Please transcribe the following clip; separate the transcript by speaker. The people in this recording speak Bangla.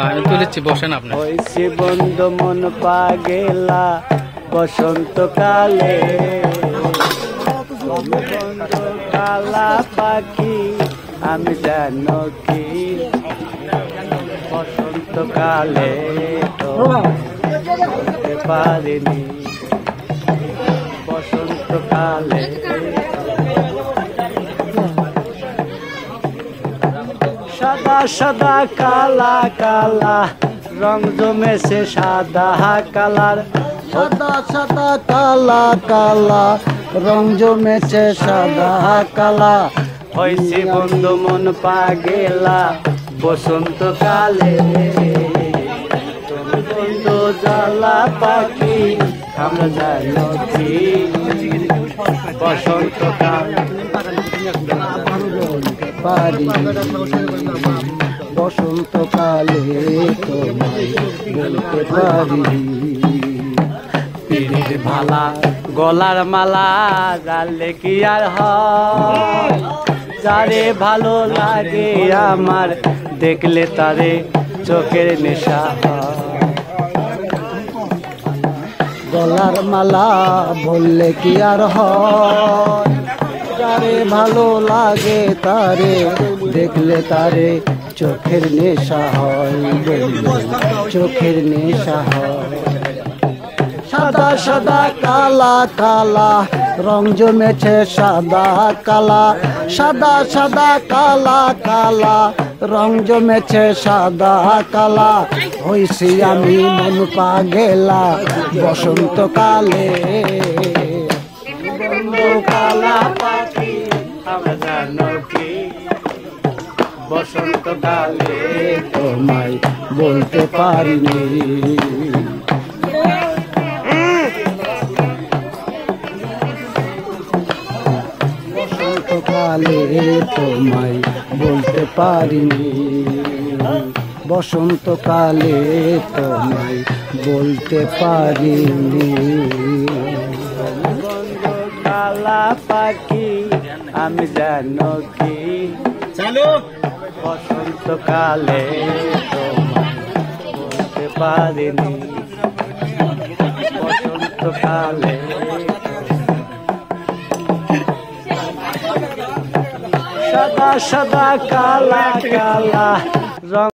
Speaker 1: আমি তুলেছি, বসেন আপনি।
Speaker 2: হইছে বন্ধু মন পাগেলা বসন্তকালে, বন্ধু কালা পাখি আমি জানো কি, বসন্তকালে তো বলতে পারিনি, বসন্তকালে সাদা সাদা কালা কালা রং জমেছে সাদা কালার, সাদা সাদা কালা কালা রং জমেছে সাদা কালা। হইছে বন্ধু মন পাগেলা বসন্তকালে, বন্ধু জ্বালা পাখি আমরা জানো কি, বসন্তকালে পারি, বসন্তকালে তোমায় বলতে পারি। পীরের ভালা গলার মালা জানলে কি আর হয়, যারে ভালো লাগে আমার দেখলে তারে চোখের নেশা হয়। গলার মালা বললে কি আর হয়, যারে ভালো লাগে তারে দেখলে তারে চোখের নেশা হয়, চোখের নেশা হয়। সাদা সাদা কালা কালা রং জমেছে সাদা কালা, সাদা সাদা কালা কালা রং জমেছে সাদা কালা। হইছি আমি মন পাগেলা বসন্তকালে, কালা পাখি আমরা জানো কি, বসন্তকালে তোমায় বলতে পারিনি। বসন্তকালে তোমায় বলতে পারিনি, বসন্তকালে তোমায় বলতে পারিনি। কালা পাখি আমি জানো কি, বসন্তকালে তোমায় বলতে পারিনি, বসন্তকালে সাদা সাদা কালা কালা রং